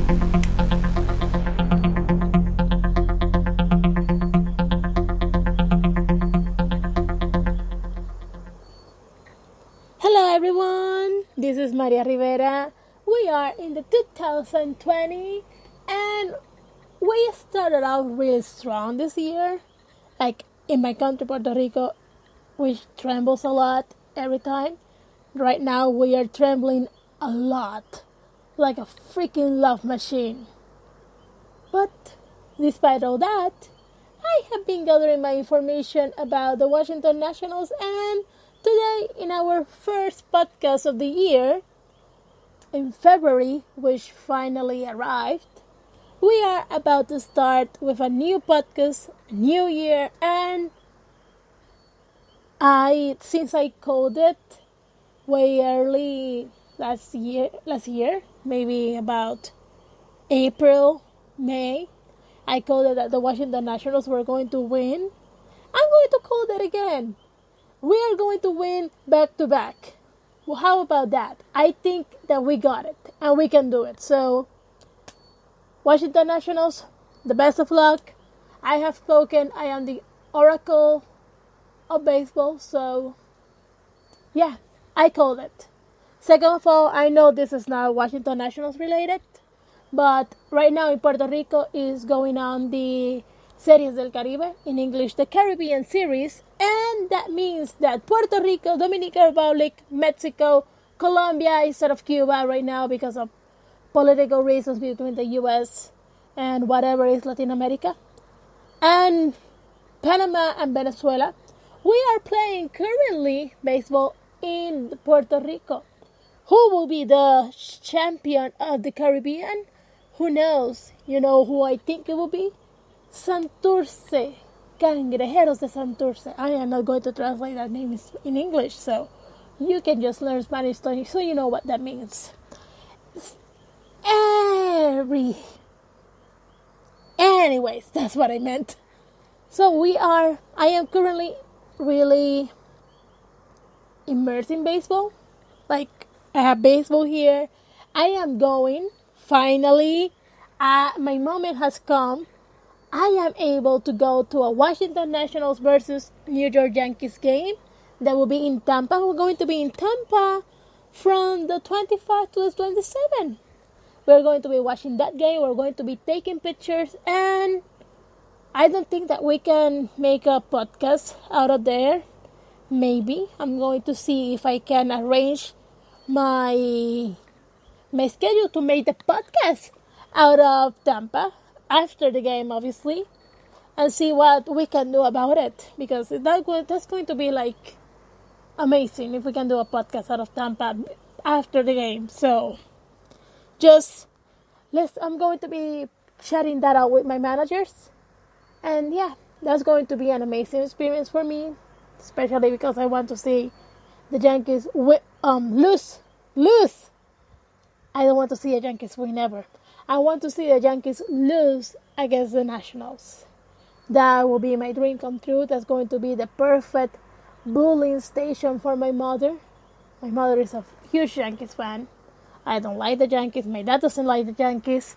Hello everyone, this is Maria Rivera. We are in the 2020 and we started out really strong this year. Like in my country, Puerto Rico, which trembles a lot every time. Right now we are trembling a lot, like a freaking love machine. But despite all that, I have been gathering my information about the Washington Nationals, and today, in our first podcast of the year, in February, which finally arrived, we are about to start with a new podcast, new year, and since I called it way early last year, maybe about April, May, I called it that the Washington Nationals were going to win. I'm going to call that again. We are going to win back to back. Well, how about that? I think that we got it and we can do it. So, Washington Nationals, the best of luck. I have spoken. I am the oracle of baseball. So, yeah, I called it. Second of all, I know this is not Washington Nationals related, but right now in Puerto Rico is going on the Series del Caribe, in English, the Caribbean Series, and that means that Puerto Rico, Dominican Republic, Mexico, Colombia instead of Cuba right now because of political reasons between the U.S. and whatever is Latin America, and Panama and Venezuela, we are playing currently baseball in Puerto Rico. Who will be the champion of the Caribbean? Who knows? You know who I think it will be? Santurce. Cangrejeros de Santurce. I am not going to translate that name in English, so you can just learn Spanish so you know what that means. Anyways, that's what I meant. So I am currently really immersed in baseball. Like, I have baseball here. I am going, finally, my moment has come. I am able to go to a Washington Nationals versus New York Yankees game that will be in Tampa. We're going to be in Tampa from the 25th to the 27th. We're going to be watching that game. We're going to be taking pictures, and I don't think that we can make a podcast out of there. Maybe I'm going to see if I can arrange my schedule to make the podcast out of Tampa after the game, obviously, and see what we can do about it, because that's going to be like amazing if we can do a podcast out of Tampa after the game. So I'm going to be chatting that out with my managers, and yeah, that's going to be an amazing experience for me, especially because I want to see the Yankees lose. I don't want to see the Yankees win ever. I want to see the Yankees lose against the Nationals. That will be my dream come true. That's going to be the perfect bullying station for my mother. My mother is a huge Yankees fan. I don't like the Yankees. My dad doesn't like the Yankees.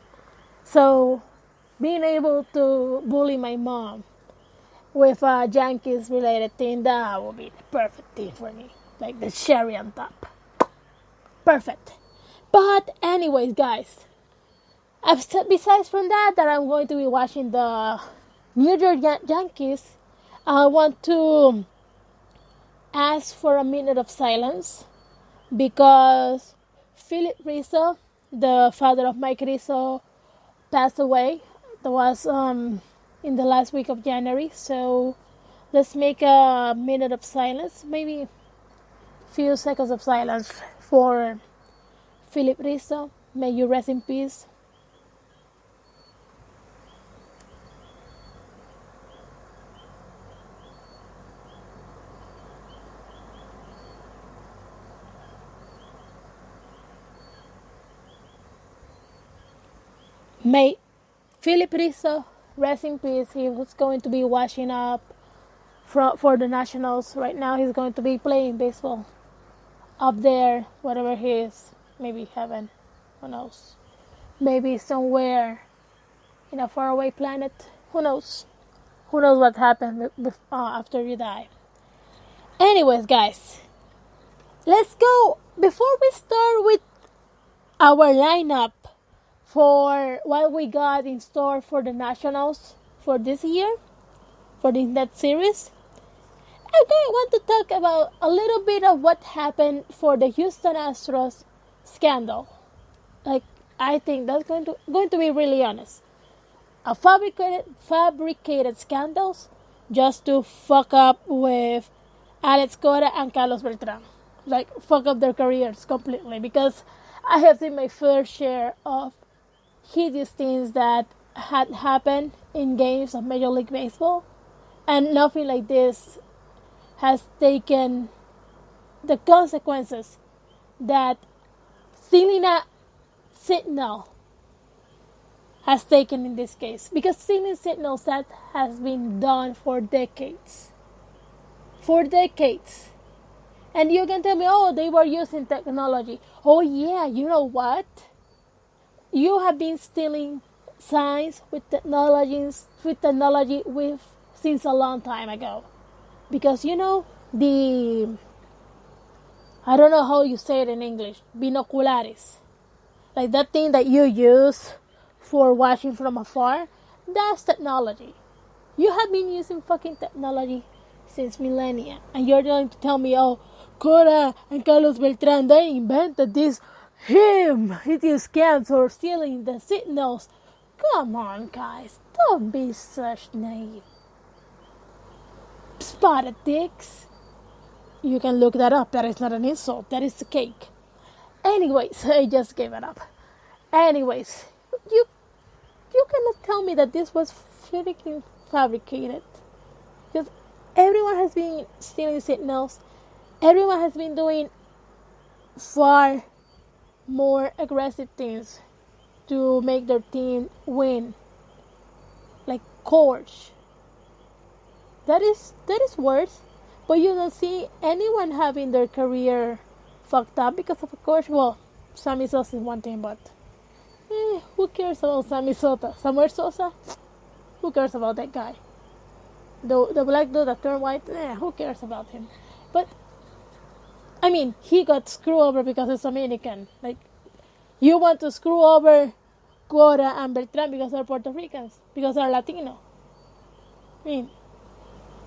So, being able to bully my mom with a Yankees related thing, that will be the perfect thing for me. Like the cherry on top. Perfect. But anyways, guys, besides from that I'm going to be watching the New York Yankees, I want to ask for a minute of silence because Philip Rizzo, the father of Mike Rizzo, passed away. That was in the last week of January. So let's make a minute of silence, maybe a few seconds of silence for Philip Rizzo. May you rest in peace. May Philip Rizzo rest in peace. He was going to be washing up for the Nationals. Right now he's going to be playing baseball up there, whatever he is. Maybe heaven. Who knows? maybe somewhere in a faraway planet. Who knows? Who knows what happened after you die? Anyways, guys, let's go. Before we start with our lineup for what we got in store for the Nationals for this year, for this net series, I want to talk about a little bit of what happened for the Houston Astros scandal. Like, I think that's going to be really honest. A fabricated scandals just to fuck up with Alex Cora and Carlos Beltran. Like, fuck up their careers completely, because I have seen my fair share of hideous things that had happened in games of Major League Baseball, and nothing like this has taken the consequences that Selena Signal has taken in this case. Because Selena Signals, that has been done for decades. For decades. And you can tell me, oh, they were using technology. Oh yeah, you know what? You have been stealing signs with technology since a long time ago. Because I don't know how you say it in English, binoculares. Like that thing that you use for watching from afar, that's technology. You have been using fucking technology since millennia. And you're going to tell me, oh, Cora and Carlos Beltran, they invented this. It is scams for stealing the signals. Come on, guys. Don't be such naive spotted dicks. You can look that up. That is not an insult. That is a cake. Anyways, I just gave it up. Anyways, you cannot tell me that this was freaking fabricated. Because everyone has been stealing signals. Everyone has been doing far more aggressive things to make their team win. Like coach. That is worse. But you don't see anyone having their career fucked up because of a coach. Well, Sammy Sosa is one thing, but who cares about Sammy Sosa? Samuel Sosa? Who cares about that guy? The black dude that turned white? Who cares about him? But I mean, he got screwed over because he's Dominican. Like, you want to screw over Cora and Beltran because they're Puerto Ricans, because they're Latino. I mean,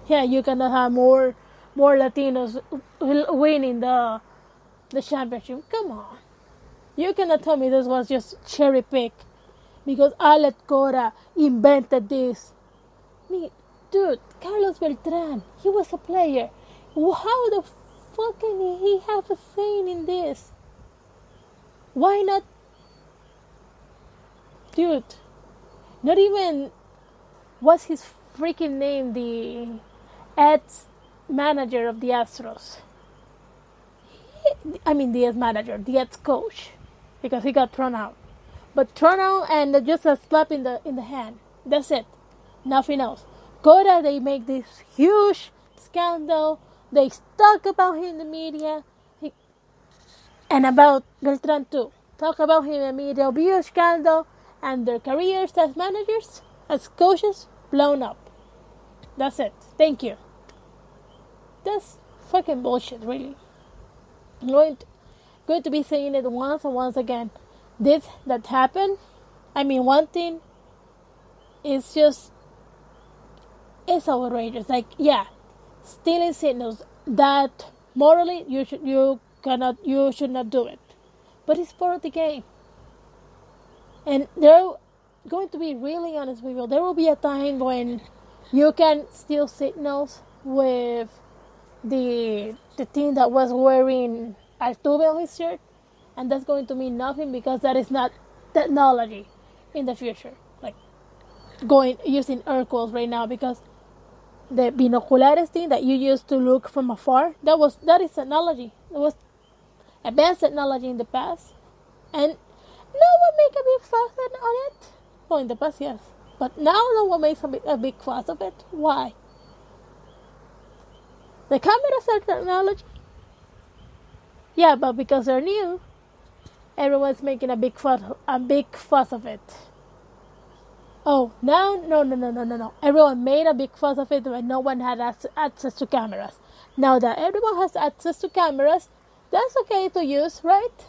yeah, you cannot have more Latinos winning the championship. Come on. You cannot tell me this was just cherry pick because Alex Cora invented this. I mean, dude, Carlos Beltran, he was a player. How the fuck can he have a say in this? Why not? Dude, not even, what's his freaking name, the ex-manager of the Astros. The ex-manager, the ex-coach, because he got thrown out. But thrown out and just a slap in the hand. That's it. Nothing else. Cora, they make this huge scandal. They talk about him in the media. And about Beltran too. Talk about him in the media. Huge scandal. And their careers as managers, as coaches, blown up. That's it. Thank you. That's fucking bullshit, really. I'm going to be saying it once and once again. This that happened, one thing is just, it's outrageous. Like, yeah, stealing signals, that morally you should not do it. But it's part of the game. And they're going to be really honest with you. There will be a time when you can steal signals with the team that was wearing Altuve on his shirt, and that's going to mean nothing because that is not technology in the future. Like, using air quotes right now, because the binoculares thing that you used to look from afar, that is technology. It was advanced technology in the past, and no one make a big fuss on it. Well, in the past, yes, but now no one makes a big fuss of it. Why? The cameras are technology. Yeah, but because they're new, Everyone's making a big fuss of it. Oh, no. Everyone made a big fuss of it when no one had access to cameras. Now that everyone has access to cameras, that's okay to use, right?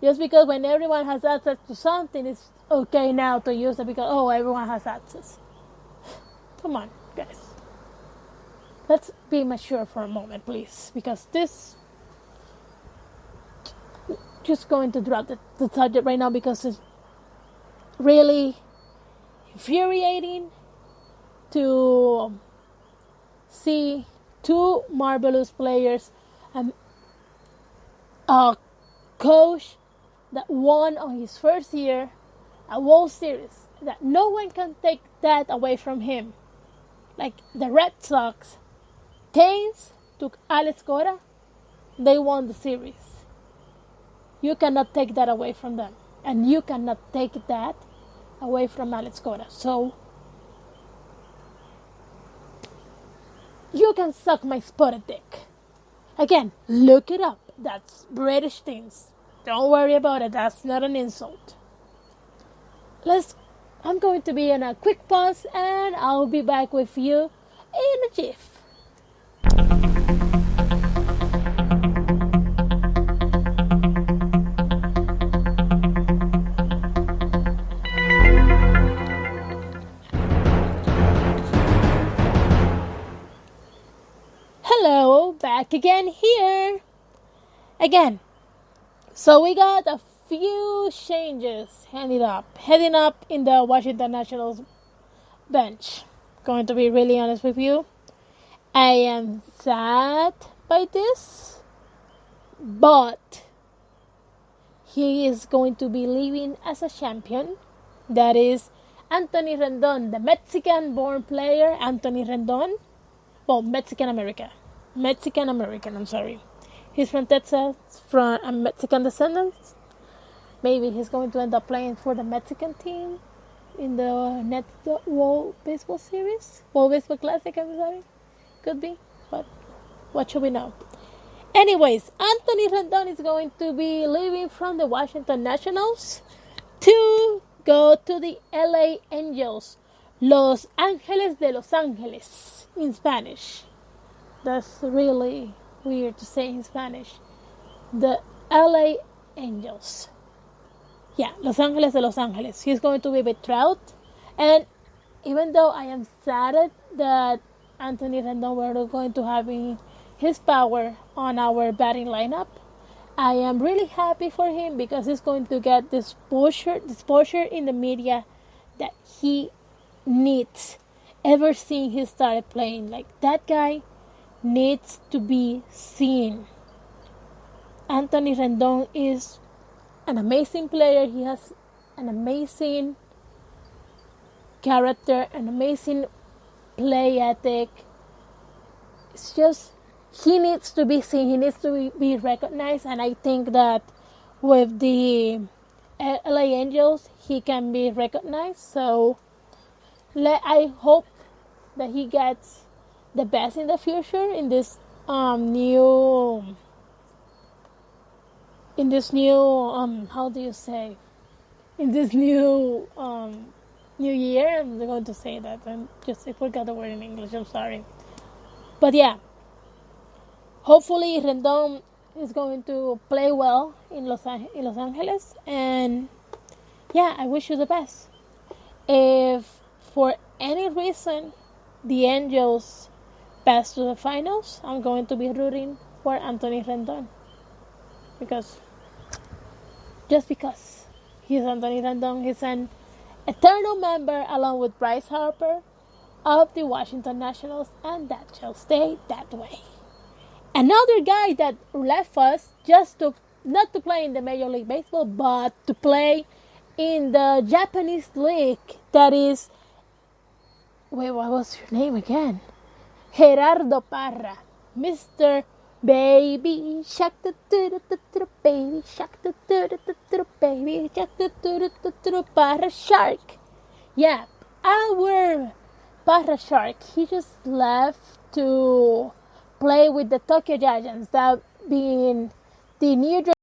Just because when everyone has access to something, it's okay now to use it because, oh, everyone has access. Come on, guys. Let's be mature for a moment, please, because this just going to drop the subject right now because it's really infuriating to see two marvelous players and a coach that won on his first year a World Series, that no one can take that away from him. Like the Red Sox, Canes took Alex Cora, they won the series. You cannot take that away from them, and you cannot take that away from Alex Cora. So you can suck my spotted dick. Again, look it up. That's British things. Don't worry about it. That's not an insult. I'm going to be in a quick pause and I'll be back with you in a jiff. Hello, back again here. Again, so we got a few changes heading up in the Washington Nationals bench. Going to be really honest with you. I am sad by this, but he is going to be leaving as a champion. That is Anthony Rendon, the Mexican-born player, Anthony Rendon. Well, Mexican American, I'm sorry. He's from Texas, from Mexican descendants. Maybe he's going to end up playing for the Mexican team in the World Baseball Series. World Baseball Classic, I'm sorry. Could be, but what should we know? Anyways, Anthony Rendon is going to be leaving from the Washington Nationals to go to the LA Angels. Los Ángeles de Los Ángeles in Spanish. That's really weird to say in Spanish. The LA Angels. Yeah, Los Ángeles de Los Ángeles. He's going to be with Trout. And even though I am sad that Anthony Rendon were not going to have his power on our batting lineup, I am really happy for him because he's going to get this exposure in the media that he needs ever since he started playing. Like, that guy needs to be seen. Anthony Rendon is an amazing player. He has an amazing character, an amazing play ethic. It's just, he needs to be seen. He needs to be recognized. And I think that with the LA Angels, he can be recognized. So I hope that he gets the best in the future in this new how do you say, in this new year. I'm going to say that I forgot the word in English, I'm sorry. But yeah, hopefully Rendon is going to play well in Los Angeles, and yeah, I wish you the best. If for any reason the Angels pass to the finals, I'm going to be rooting for Anthony Rendon. Just because he's Anthony Rendon, he's an eternal member along with Bryce Harper of the Washington Nationals, and that shall stay that way. Another guy that left us not to play in the Major League Baseball, but to play in the Japanese league. That is, what was your name again? Gerardo Parra, Mr. Baby Shark, Baby Shark, Baby Shark, Parra Shark. Yeah, our Parra Shark. He just left to play with the Tokyo Giants, that being the New Jersey